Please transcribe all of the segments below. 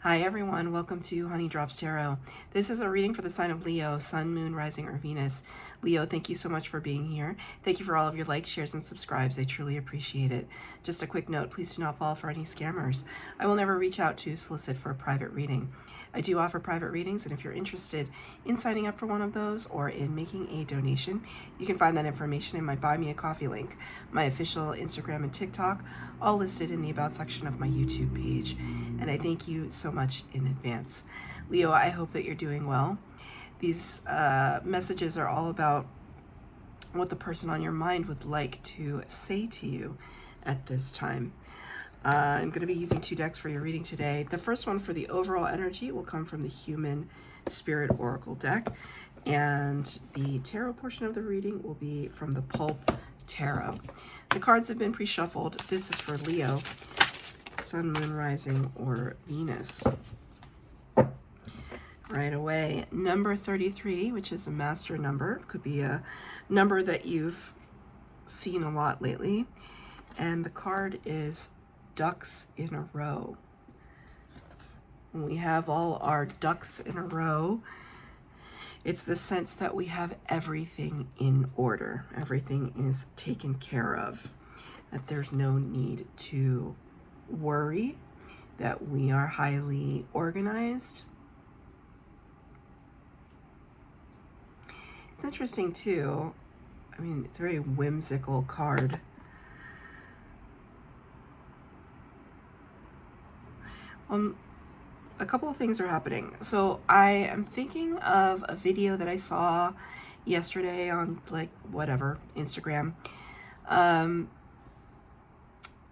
Hi everyone, welcome to Honey Drops Tarot. This is a reading for the sign of Leo, Sun, Moon, Rising, or Venus. Leo, thank you so much for being here. Thank you for all of your likes, shares, and subscribes. I truly appreciate it. Just a quick note, please do not fall for any scammers. I will never reach out to solicit for a private reading. I do offer private readings, and if you're interested in signing up for one of those or in making a donation, you can find that information in my Buy Me a Coffee link, my official Instagram and TikTok, all listed in the About section of my YouTube page. And I thank you so much in advance. Leo, I hope that you're doing well. These messages are all about what the person on your mind would like to say to you at this time. I'm going to be using 2 decks for your reading today. The first one for the overall energy will come from the Human Spirit Oracle deck, and the tarot portion of the reading will be from the Pulp Tarot. The cards have been pre-shuffled. This is for Leo, Sun, Moon, Rising, or Venus. Right away, number 33, which is a master number, could be a number that you've seen a lot lately, and the card is ducks in a row. When we have all our ducks in a row, it's the sense that we have everything in order. Everything is taken care of, that there's no need to worry, that we are highly organized. It's interesting too, I mean, it's a very whimsical card. A couple of things are happening. So I am thinking of a video that I saw yesterday on Instagram.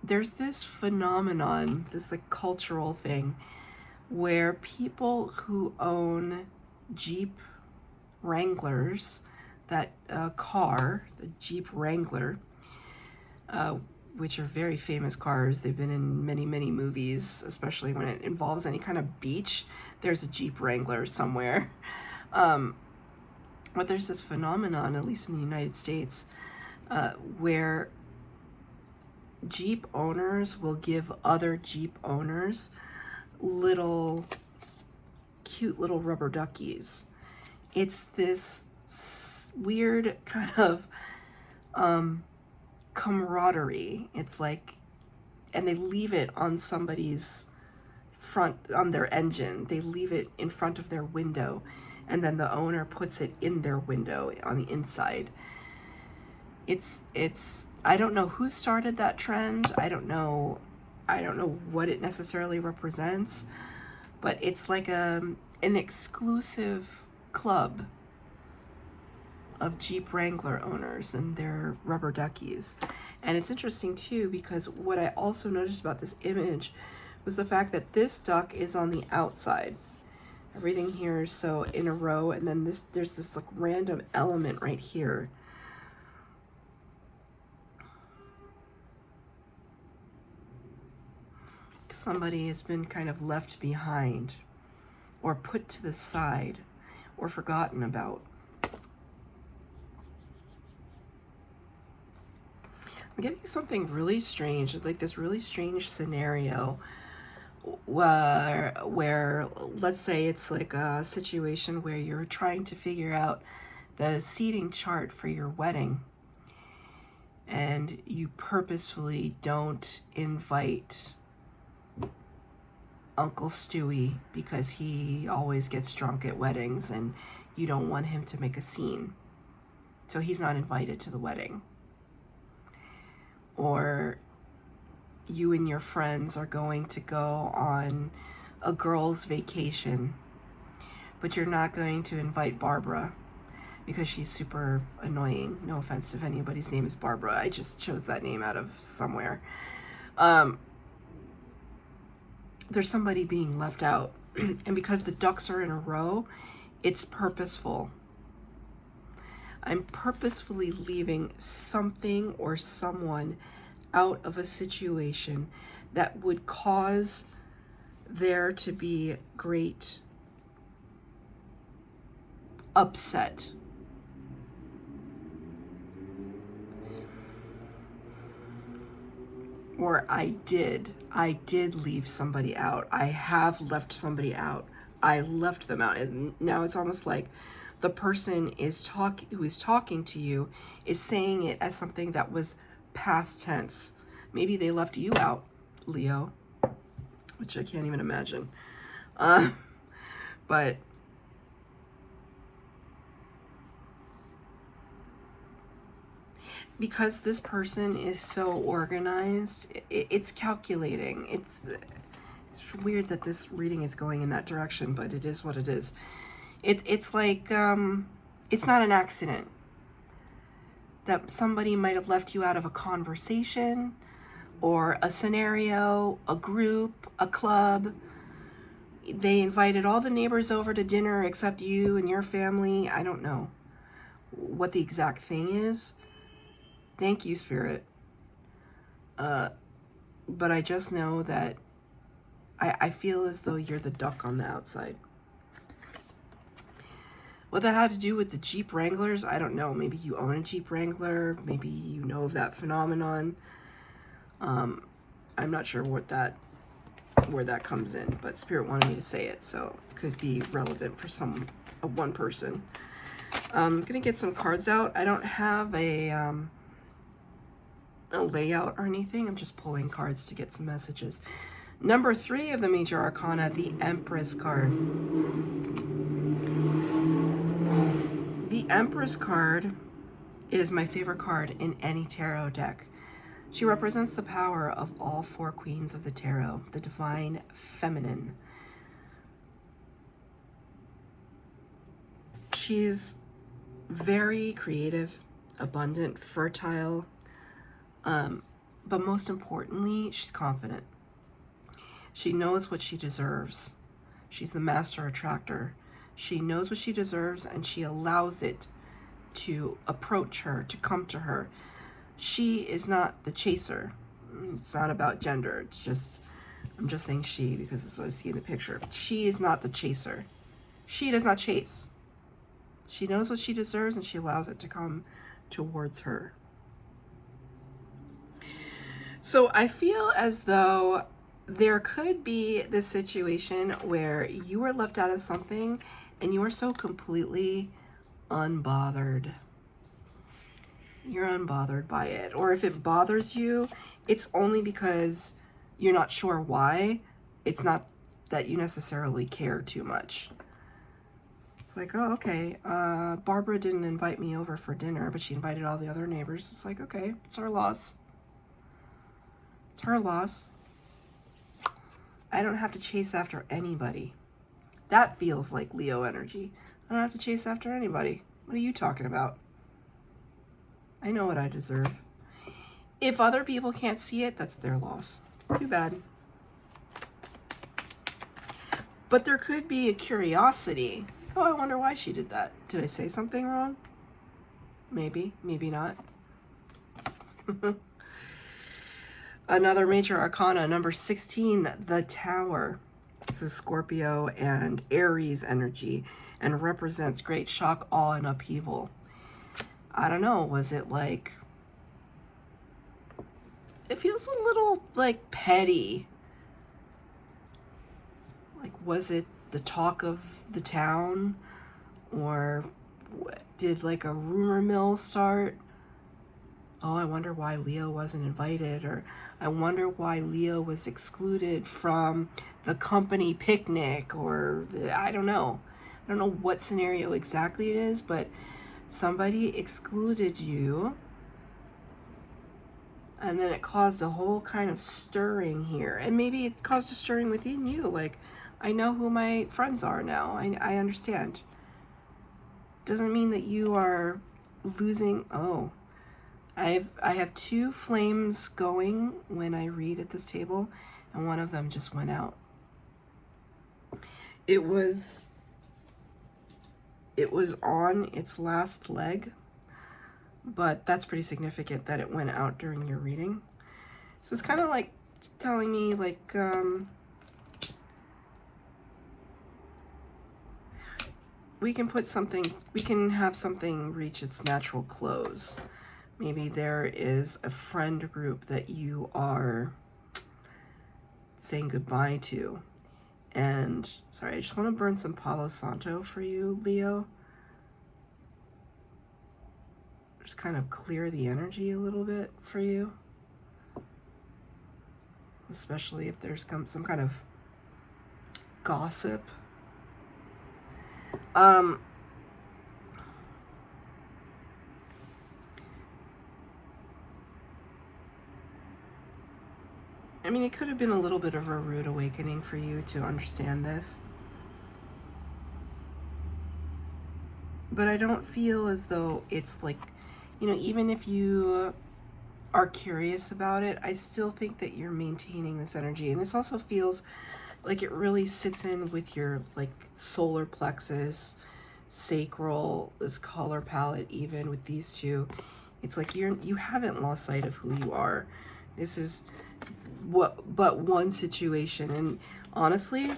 There's this phenomenon, this cultural thing where people who own Jeep Wranglers, that car, the Jeep Wrangler, which are very famous cars. They've been in many, many movies, especially when it involves any kind of beach. There's a Jeep Wrangler somewhere. But there's this phenomenon, at least in the United States, where Jeep owners will give other Jeep owners cute little rubber duckies. It's this weird kind of camaraderie. It's like, and they leave it on somebody's front, on their engine. They leave it in front of their window, and then the owner puts it in their window on the inside. It's I don't know who started that trend. I don't know what it necessarily represents, but it's like an exclusive club of Jeep Wrangler owners and their rubber duckies. And it's interesting too, because what I also noticed about this image was the fact that this duck is on the outside. Everything here is so in a row, and then there's this like random element right here. Somebody has been kind of left behind, or put to the side, or forgotten about. I'm getting something really strange, like this really strange scenario where let's say it's like a situation where you're trying to figure out the seating chart for your wedding, and you purposefully don't invite Uncle Stewie because he always gets drunk at weddings and you don't want him to make a scene, so he's not invited to the wedding. Or you and your friends are going to go on a girls' vacation, but you're not going to invite Barbara because she's super annoying. No offense if anybody's name is Barbara. I just chose that name out of somewhere. There's somebody being left out. And because the ducks are in a row, it's purposeful. I'm purposefully leaving something or someone out of a situation that would cause there to be great upset. or I did leave somebody out. I have left somebody out. I left them out. And now it's almost like the person who is talking to you is saying it as something that was past tense. Maybe they left you out, Leo, which I can't even imagine. But because this person is so organized, it's calculating. It's weird that this reading is going in that direction, but it is what it is. It's like, it's not an accident that somebody might have left you out of a conversation or a scenario, a group, a club. They invited all the neighbors over to dinner except you and your family. I don't know what the exact thing is. Thank you, Spirit. But I just know that I feel as though you're the duck on the outside. What that had to do with the Jeep Wranglers, I don't know. Maybe you own a Jeep Wrangler. Maybe you know of that phenomenon. I'm not sure where that comes in, but Spirit wanted me to say it, so it could be relevant for one person. I'm gonna get some cards out. I don't have a layout or anything. I'm just pulling cards to get some messages. Number 3 of the Major Arcana, the Empress card. The Empress card is my favorite card in any tarot deck. She represents the power of all 4 queens of the tarot, the divine feminine. She's very creative, abundant, fertile, but most importantly, she's confident. She knows what she deserves. She's the master attractor. She knows what she deserves, and she allows it to approach her, to come to her. She is not the chaser. It's not about gender. It's just, I'm just saying she because that's what I see in the picture. She is not the chaser. She does not chase. She knows what she deserves, and she allows it to come towards her. So I feel as though there could be this situation where you were left out of something and you are so completely unbothered. You're unbothered by it. Or if it bothers you, it's only because you're not sure why. It's not that you necessarily care too much. It's like, oh, okay, Barbara didn't invite me over for dinner, but she invited all the other neighbors. It's like, okay, it's her loss. It's her loss. I don't have to chase after anybody. That feels like Leo energy. I don't have to chase after anybody. What are you talking about? I know what I deserve. If other people can't see it, that's their loss. Too bad. But there could be a curiosity. Oh, I wonder why she did that. Did I say something wrong? Maybe, maybe not. Another Major Arcana, number 16, the Tower. This is Scorpio and Aries energy and represents great shock, awe, and upheaval. I don't know, was it like, it feels a little like petty. Like, was it the talk of the town? Or did like a rumor mill start? Oh, I wonder why Leo wasn't invited, or I wonder why Leo was excluded from the company picnic, or I don't know. I don't know what scenario exactly it is, but somebody excluded you, and then it caused a whole kind of stirring here. And maybe it caused a stirring within you, like, I know who my friends are now. I understand. Doesn't mean that you are losing. Oh. I have 2 flames going when I read at this table, and one of them just went out. It was on its last leg, but that's pretty significant that it went out during your reading. So it's kind of like telling me, like, we can have something reach its natural close. Maybe there is a friend group that you are saying goodbye to. And sorry, I just want to burn some Palo Santo for you, Leo. Just kind of clear the energy a little bit for you. Especially if there's some kind of gossip. I mean, it could have been a little bit of a rude awakening for you to understand this. But I don't feel as though it's like, you know, even if you are curious about it, I still think that you're maintaining this energy. And this also feels like it really sits in with your like solar plexus, sacral, this color palette, even with these two. It's like you haven't lost sight of who you are. This is but one situation. And honestly,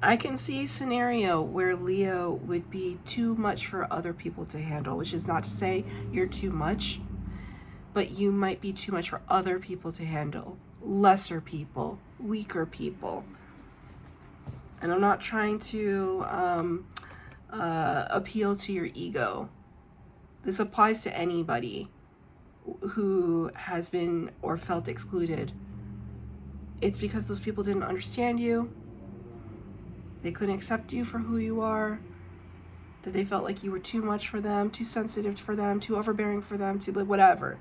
I can see a scenario where Leo would be too much for other people to handle, which is not to say you're too much, but you might be too much for other people to handle. Lesser people, weaker people. And I'm not trying to appeal to your ego. This applies to anybody who has been or felt excluded. It's because those people didn't understand you. They couldn't accept you for who you are. That they felt like you were too much for them, too sensitive for them, too overbearing for them, too whatever.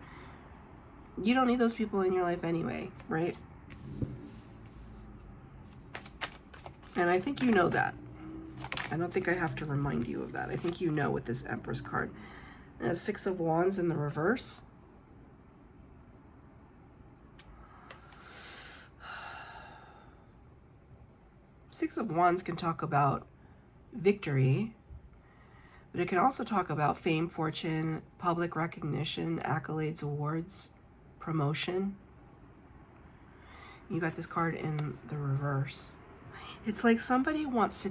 You don't need those people in your life anyway, right? And I think you know that. I don't think I have to remind you of that. I think you know with this Empress card. And a Six of Wands in the reverse. Six of Wands can talk about victory, but it can also talk about fame, fortune, public recognition, accolades, awards, promotion. You got this card in the reverse. It's like somebody wants to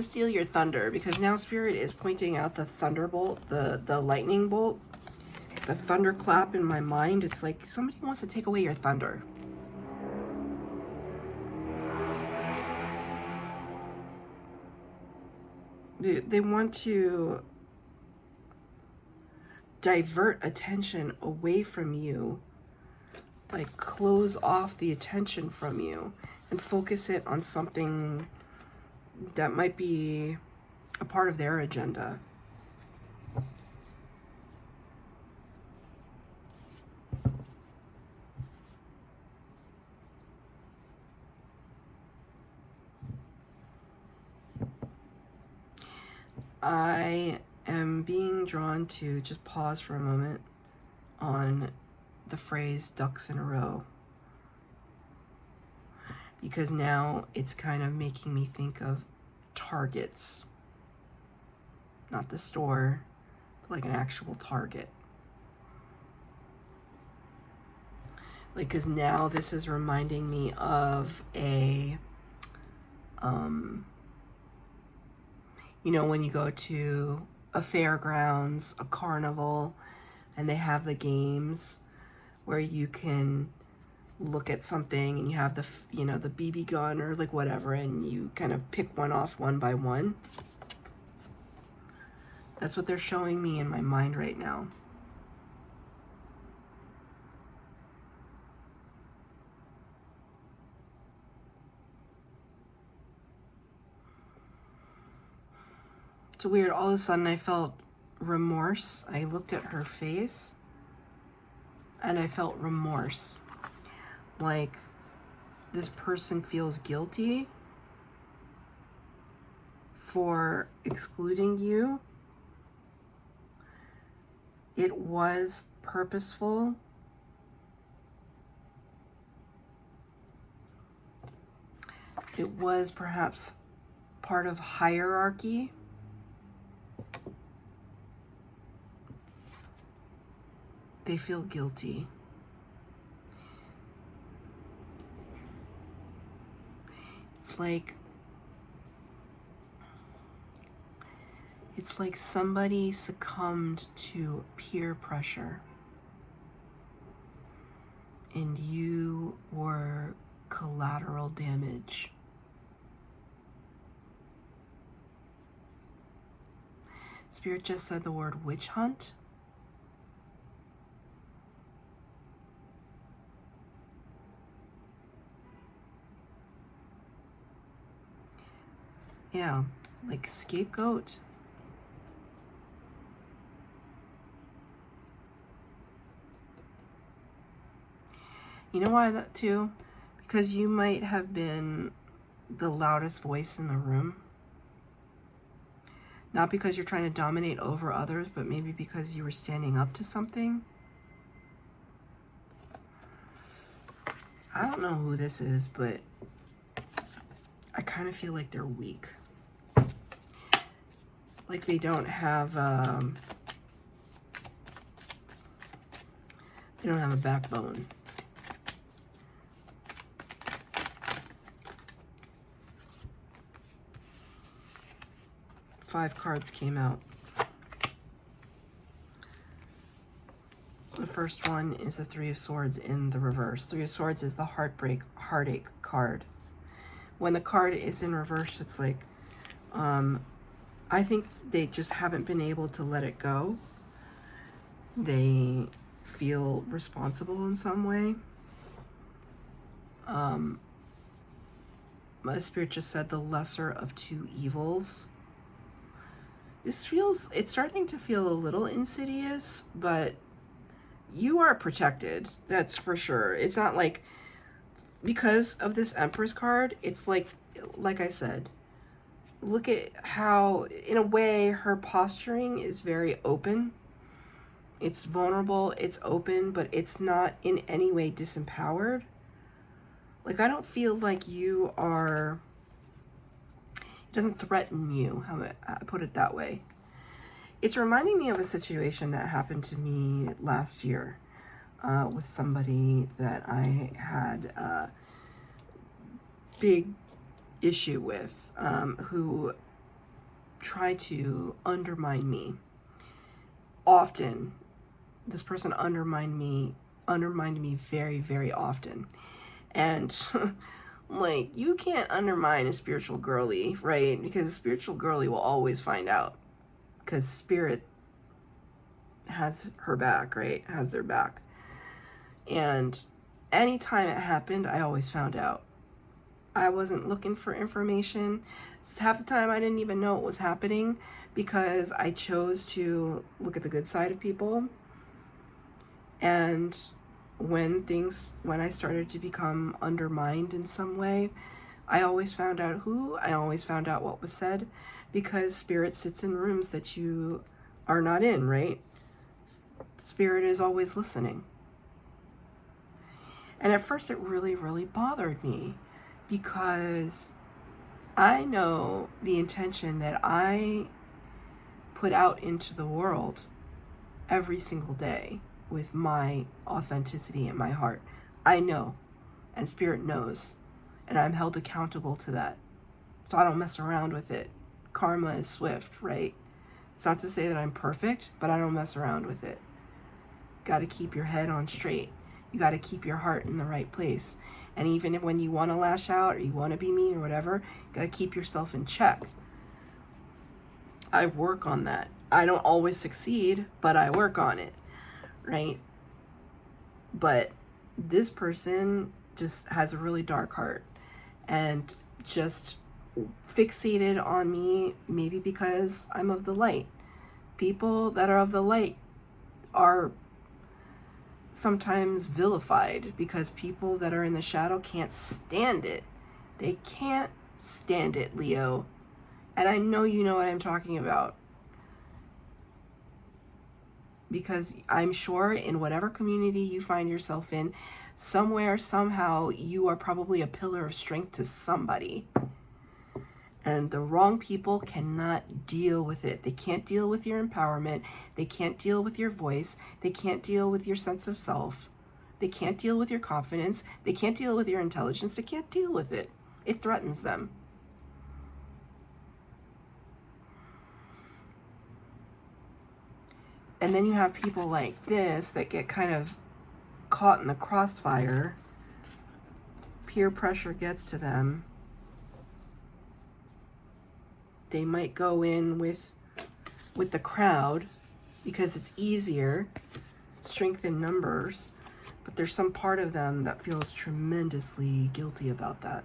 steal your thunder, because now Spirit is pointing out the thunderbolt, the lightning bolt, the thunderclap in my mind. It's like somebody wants to take away your thunder. They want to divert attention away from you, like close off the attention from you and focus it on something that might be a part of their agenda. I am being drawn to just pause for a moment on the phrase ducks in a row, because now it's kind of making me think of targets, not the store, but like an actual target. Like, because now this is reminding me of a you know, when you go to a fairgrounds, a carnival, and they have the games where you can look at something and you have the, you know, the BB gun or like whatever, and you kind of pick one off one by one. That's what they're showing me in my mind right now. It's weird. All of a sudden I felt remorse. I looked at her face and I felt remorse. Like this person feels guilty for excluding you. It was purposeful. It was perhaps part of hierarchy. They feel guilty. It's like somebody succumbed to peer pressure and you were collateral damage. Spirit just said the word witch hunt. Yeah, like scapegoat. You know why that too? Because you might have been the loudest voice in the room. Not because you're trying to dominate over others, but maybe because you were standing up to something. I don't know who this is, but I kind of feel like they're weak. Like they don't have a backbone. Five cards came out. The first one is the Three of Swords in the reverse. Three of Swords is the heartache card. When the card is in reverse, it's like, I think they just haven't been able to let it go. They feel responsible in some way. My spirit just said the lesser of two evils. It's starting to feel a little insidious, but you are protected. That's for sure. It's not like, because of this Empress card, it's like I said, look at how, in a way, her posturing is very open. It's vulnerable, it's open, but it's not in any way disempowered. Like, I don't feel like you are, it doesn't threaten you, how I put it that way. It's reminding me of a situation that happened to me last year with somebody that I had a big issue with, who tried to undermine me. Often, this person undermined me very, very often. And like, you can't undermine a spiritual girly, right? Because a spiritual girly will always find out. Because spirit has her back, right? Has their back. And anytime it happened, I always found out. I wasn't looking for information. Half the time I didn't even know what was happening because I chose to look at the good side of people. And when I started to become undermined in some way, I always found out who, I always found out what was said, because spirit sits in rooms that you are not in, right? Spirit is always listening. And at first it really, really bothered me, because I know the intention that I put out into the world every single day with my authenticity in my heart. I know, and spirit knows, and I'm held accountable to that. So I don't mess around with it. Karma is swift, right? It's not to say that I'm perfect, but I don't mess around with it. Got to keep your head on straight. You got to keep your heart in the right place. And even when you want to lash out or you want to be mean or whatever, you got to keep yourself in check. I work on that. I don't always succeed, but I work on it, right? But this person just has a really dark heart and just fixated on me, maybe because I'm of the light. People that are of the light are sometimes vilified because people that are in the shadow can't stand it. They can't stand it, Leo. And I know you know what I'm talking about. Because I'm sure in whatever community you find yourself in, somewhere, somehow, you are probably a pillar of strength to somebody. And the wrong people cannot deal with it. They can't deal with your empowerment. They can't deal with your voice. They can't deal with your sense of self. They can't deal with your confidence. They can't deal with your intelligence. They can't deal with it. It threatens them. And then you have people like this that get kind of caught in the crossfire. Peer pressure gets to them. They might go in with the crowd because it's easier, strength in numbers, but there's some part of them that feels tremendously guilty about that.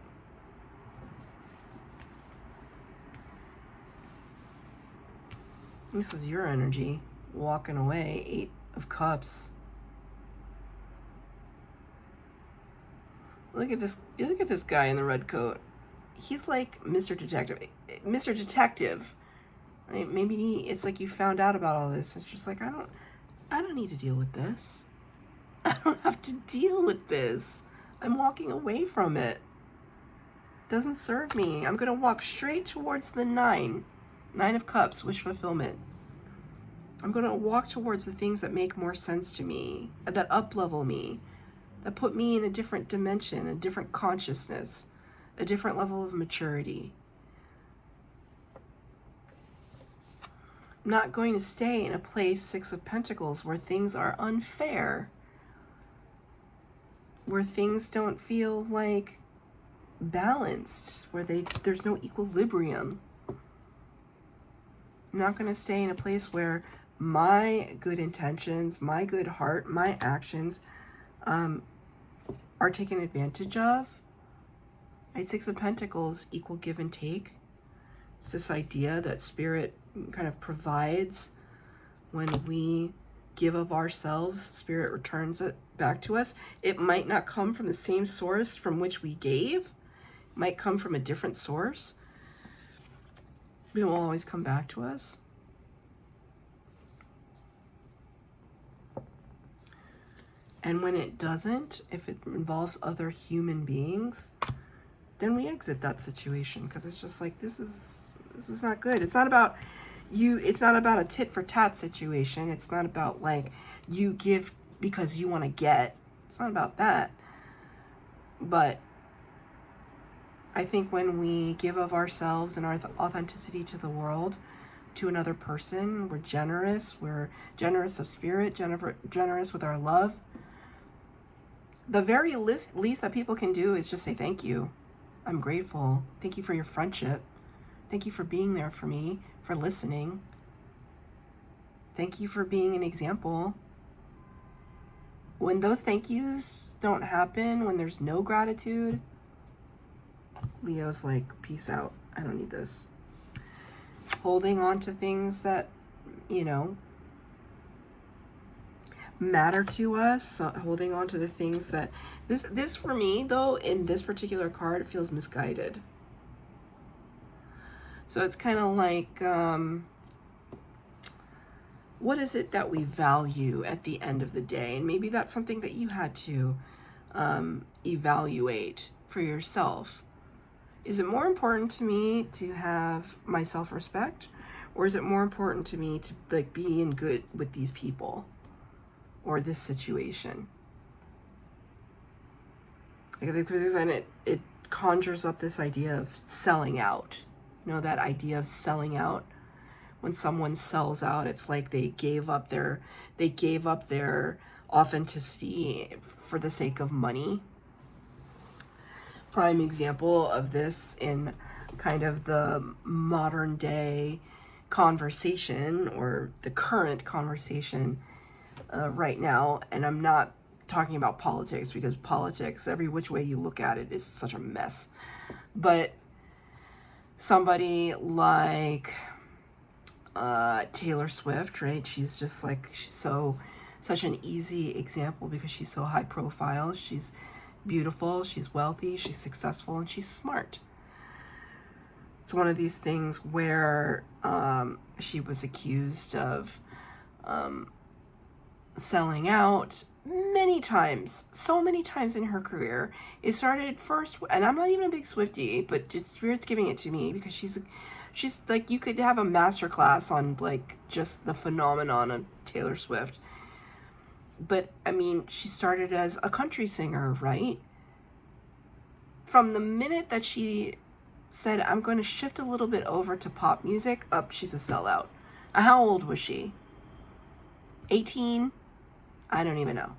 This is your energy, walking away, 8 of Cups. Look at this guy in the red coat. He's like Mr. Detective. Mr. Detective. Right? Maybe it's like you found out about all this. It's just like, I don't need to deal with this. I don't have to deal with this. I'm walking away from it. Doesn't serve me. I'm going to walk straight towards the 9. 9 of Cups, wish fulfillment. I'm going to walk towards the things that make more sense to me, that up-level me, that put me in a different dimension, a different consciousness, a different level of maturity. I'm not going to stay in a place, 6 of Pentacles, where things are unfair, where things don't feel like balanced, where there's no equilibrium. I'm not going to stay in a place where my good intentions, my good heart, my actions are taken advantage of. Right? 6 of Pentacles, equal give and take. It's this idea that Spirit kind of provides when we give of ourselves. Spirit returns it back to us. It might not come from the same source from which we gave. It might come from a different source. It will always come back to us. And when it doesn't, if it involves other human beings, then we exit that situation, because it's just like, this is not good. It's not about you. It's not about a tit for tat situation. It's not about like you give because you want to get. It's not about that. But I think when we give of ourselves and our authenticity to the world, to another person, we're generous. We're generous of spirit, generous with our love. The very least that people can do is just say thank you. I'm grateful. Thank you for your friendship. Thank you for being there for me, for listening. Thank you for being an example. When those thank yous don't happen, when there's no gratitude, Leo's like, peace out. I don't need this. Holding on to things that, matter to us, holding on to the things that this for me though, in this particular card, it feels misguided. So it's kind of like, what is it that we value at the end of the day? And maybe that's something that you had to evaluate for yourself. Is it more important to me to have my self-respect, or is it more important to me to like be in good with these people or this situation? Because then it conjures up this idea of selling out. That idea of selling out. When someone sells out, it's like they gave up their authenticity for the sake of money. Prime example of this in kind of the modern day conversation, or the current conversation right now. And I'm not talking about politics, because politics, every which way you look at it, is such a mess. But somebody like Taylor Swift, right? She's just like, such an easy example because she's so high profile. She's beautiful, she's wealthy, she's successful, and she's smart. It's one of these things where she was accused of selling out many times, so many times in her career. It started first, and I'm not even a big Swiftie, but Spirit's giving it to me because she's like, you could have a master class on like just the phenomenon of Taylor Swift. But I mean, she started as a country singer, right? From the minute that she said, I'm going to shift a little bit over to pop music, she's a sellout. How old was she? 18? I don't even know.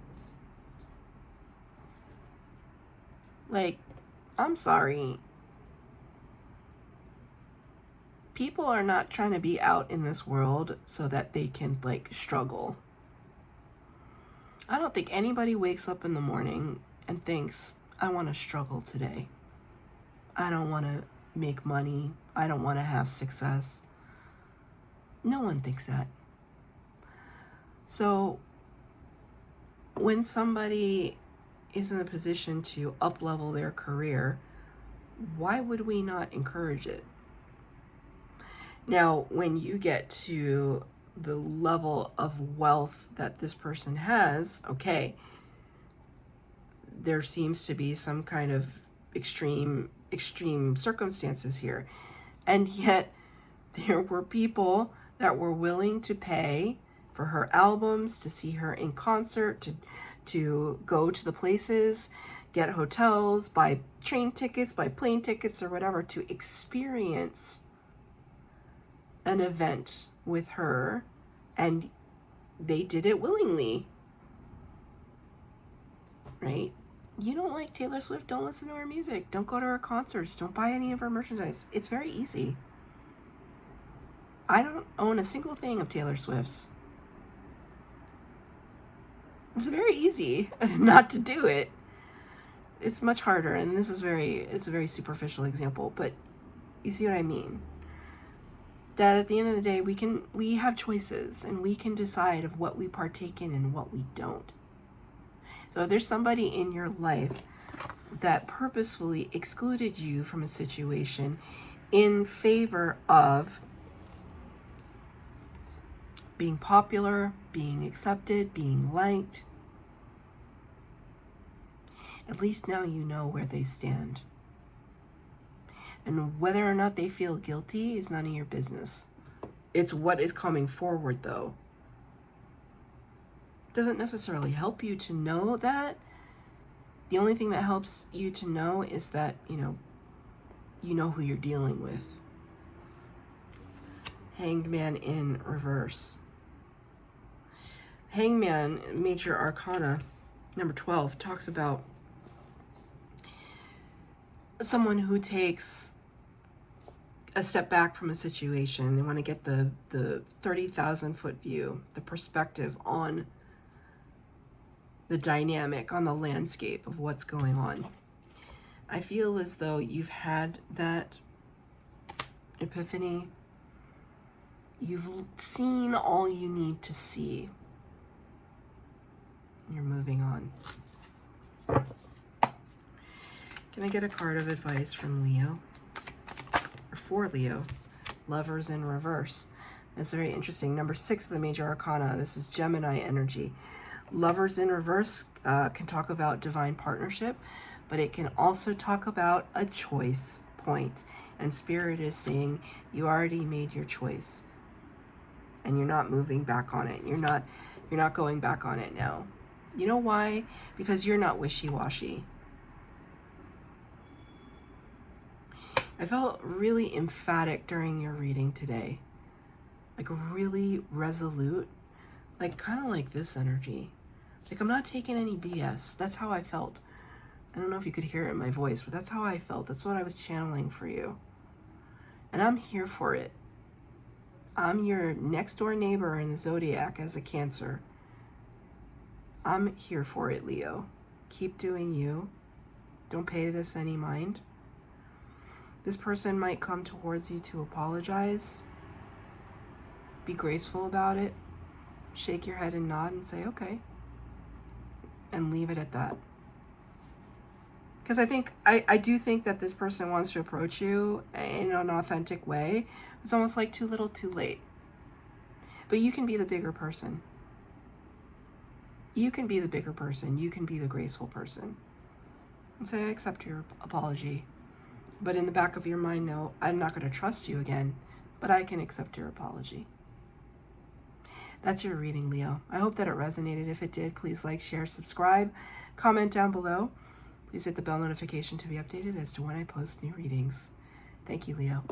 Like, I'm sorry. People are not trying to be out in this world so that they can, like, struggle. I don't think anybody wakes up in the morning and thinks, I want to struggle today. I don't want to make money. I don't want to have success. No one thinks that. So when somebody is in a position to up-level their career, why would we not encourage it? Now, when you get to the level of wealth that this person has, okay, there seems to be some kind of extreme circumstances here. And yet there were people that were willing to pay for her albums, to see her in concert, to go to the places, get hotels, buy train tickets, buy plane tickets or whatever, to experience an event with her, and they did it willingly, right? You don't like Taylor Swift, don't listen to her music, don't go to her concerts, don't buy any of her merchandise. It's very easy. I don't own a single thing of Taylor Swift's. It's very easy not to do it. It's much harder, and this is it's a very superficial example, but you see what I mean? That at the end of the day, we have choices, and we can decide of what we partake in and what we don't. So if there's somebody in your life that purposefully excluded you from a situation in favor of being popular, being accepted, being liked, at least now you know where they stand. And whether or not they feel guilty is none of your business. It's what is coming forward, though. It doesn't necessarily help you to know that. The only thing that helps you to know is that, you know who you're dealing with. Hanged Man in reverse. Hangman, Major Arcana, number 12, talks about someone who takes a step back from a situation. They want to get the 30,000 foot view, the perspective on the dynamic, on the landscape of what's going on. I feel as though you've had that epiphany. You've seen all you need to see. You're moving on. Can I get a card of advice from Leo? Or for Leo? Lovers in reverse. That's very interesting. Number 6 of the Major Arcana. This is Gemini energy. Lovers in reverse can talk about divine partnership, but it can also talk about a choice point. And Spirit is saying you already made your choice, and you're not moving back on it. You're not going back on it now. You know why? Because you're not wishy-washy. I felt really emphatic during your reading today. Like really resolute. Like kind of like this energy. Like I'm not taking any BS. That's how I felt. I don't know if you could hear it in my voice, but that's how I felt. That's what I was channeling for you. And I'm here for it. I'm your next door neighbor in the zodiac as a Cancer. I'm here for it, Leo. Keep doing you. Don't pay this any mind. This person might come towards you to apologize. Be graceful about it. Shake your head and nod and say, okay. And leave it at that. Because I do think that this person wants to approach you in an authentic way. It's almost like too little, too late. But you can be the bigger person. You can be the bigger person. You can be the graceful person. And say, I accept your apology. But in the back of your mind, no, I'm not going to trust you again, but I can accept your apology. That's your reading, Leo. I hope that it resonated. If it did, please like, share, subscribe, comment down below. Please hit the bell notification to be updated as to when I post new readings. Thank you, Leo.